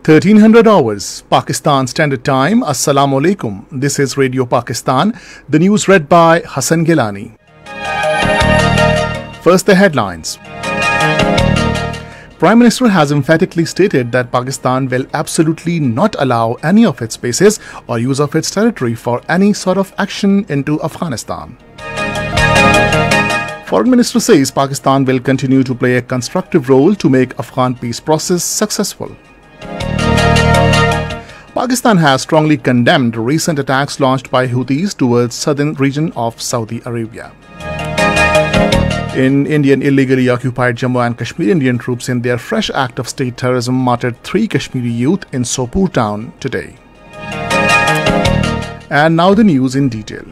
1300 hours, Pakistan Standard Time. Assalamu alaikum. This is Radio Pakistan. The news read by Hassan Gilani. First, the headlines. Prime Minister has emphatically stated that Pakistan will absolutely not allow any of its bases or use of its territory for any sort of action into Afghanistan. Foreign Minister says Pakistan will continue to play a constructive role to make Afghan peace process successful. Pakistan has strongly condemned recent attacks launched by Houthis towards southern region of Saudi Arabia. In Indian illegally occupied Jammu and Kashmir, Indian troops in their fresh act of state terrorism martyred 3 Kashmiri youth in Sopur town today. And now the news in detail.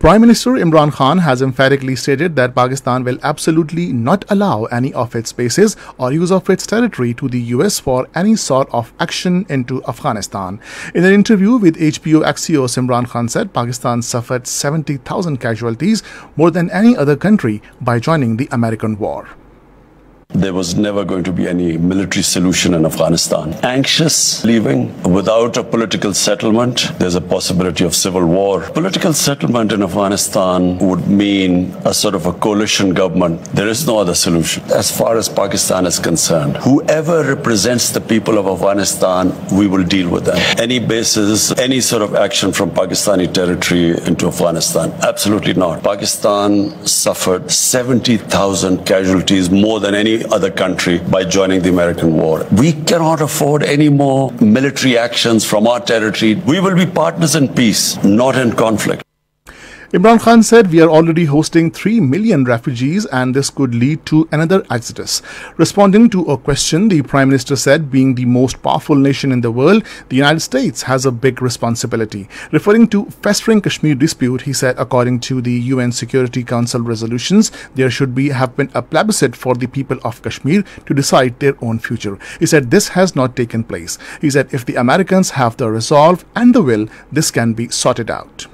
Prime Minister Imran Khan has emphatically stated that Pakistan will absolutely not allow any of its bases or use of its territory to the US for any sort of action into Afghanistan. In an interview with HBO Axios, Imran Khan said Pakistan suffered 70,000 casualties, more than any other country, by joining the American war. There was never going to be any military solution in Afghanistan. Anxious leaving without a political settlement, there's a possibility of civil war. Political settlement in Afghanistan would mean a sort of a coalition government. There is no other solution. As far as Pakistan is concerned, whoever represents the people of Afghanistan, we will deal with them. Any bases, any sort of action from Pakistani territory into Afghanistan, absolutely not. Pakistan suffered 70,000 casualties, more than any other country, by joining the American war. We cannot afford any more military actions from our territory. We will be partners in peace, not in conflict. Imran Khan said we are already hosting 3 million refugees and this could lead to another exodus. Responding to a question, the Prime Minister said being the most powerful nation in the world, the United States has a big responsibility. Referring to festering Kashmir dispute, he said according to the UN Security Council resolutions, there should have been a plebiscite for the people of Kashmir to decide their own future. He said this has not taken place. He said if the Americans have the resolve and the will, this can be sorted out.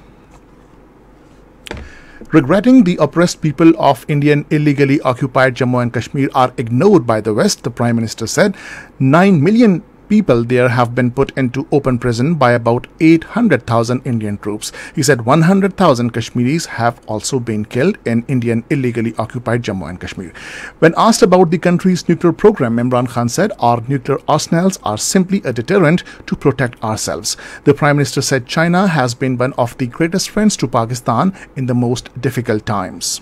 Regretting the oppressed people of Indian illegally occupied Jammu and Kashmir are ignored by the West, the Prime Minister said 9 million people there have been put into open prison by about 800,000 Indian troops. He said 100,000 Kashmiris have also been killed in Indian illegally occupied Jammu and Kashmir. When asked about the country's nuclear program, Imran Khan said our nuclear arsenals are simply a deterrent to protect ourselves. The Prime Minister said China has been one of the greatest friends to Pakistan in the most difficult times.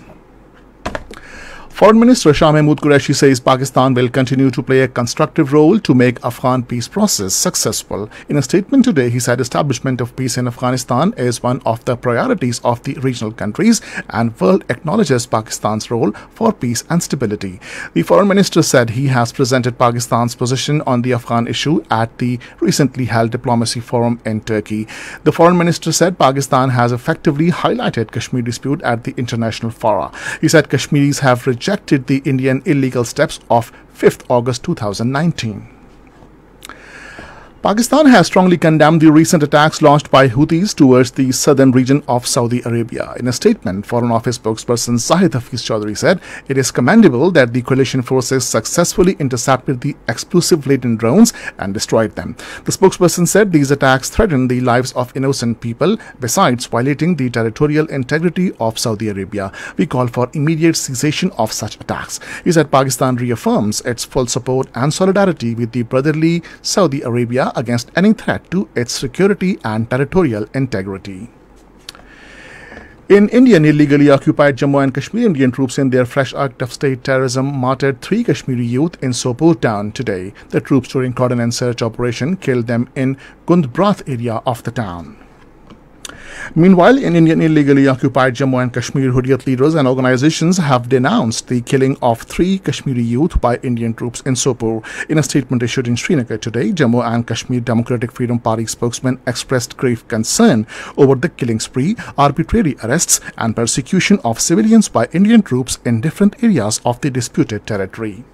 Foreign Minister Shah Mahmood Qureshi says Pakistan will continue to play a constructive role to make Afghan peace process successful. In a statement today, he said establishment of peace in Afghanistan is one of the priorities of the regional countries and world acknowledges Pakistan's role for peace and stability. The Foreign Minister said he has presented Pakistan's position on the Afghan issue at the recently held diplomacy forum in Turkey. The Foreign Minister said Pakistan has effectively highlighted Kashmir dispute at the international fora. He said Kashmiris have rejected the Indian illegal steps of 5th August 2019. Pakistan has strongly condemned the recent attacks launched by Houthis towards the southern region of Saudi Arabia. In a statement, Foreign Office spokesperson Zahid Hafiz Chaudhry said it is commendable that the coalition forces successfully intercepted the explosive-laden drones and destroyed them. The spokesperson said these attacks threaten the lives of innocent people, besides violating the territorial integrity of Saudi Arabia. We call for immediate cessation of such attacks. He said Pakistan reaffirms its full support and solidarity with the brotherly Saudi Arabia against any threat to its security and territorial integrity. In Indian illegally occupied Jammu and Kashmir, Indian troops in their fresh act of state terrorism martyred 3 Kashmiri youth in Sopur town today. The troops during cordon and search operation killed them in Gundbrath area of the town. Meanwhile, in Indian illegally occupied Jammu and Kashmir, Hurriyat leaders and organizations have denounced the killing of 3 Kashmiri youth by Indian troops in Sopur. In a statement issued in Srinagar today, Jammu and Kashmir Democratic Freedom Party spokesman expressed grave concern over the killing spree, arbitrary arrests and persecution of civilians by Indian troops in different areas of the disputed territory.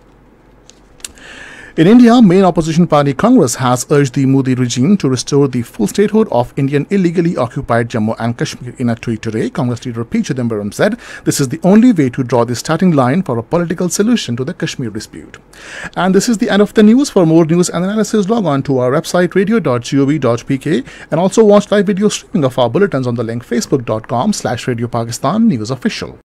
In India, main opposition party Congress has urged the Modi regime to restore the full statehood of Indian illegally occupied Jammu and Kashmir. In a tweet today, Congress leader P. Chidambaram said this is the only way to draw the starting line for a political solution to the Kashmir dispute. And this is the end of the news. For more news and analysis, log on to our website radio.gov.pk and also watch live video streaming of our bulletins on the link facebook.com/Radio Pakistan News Official.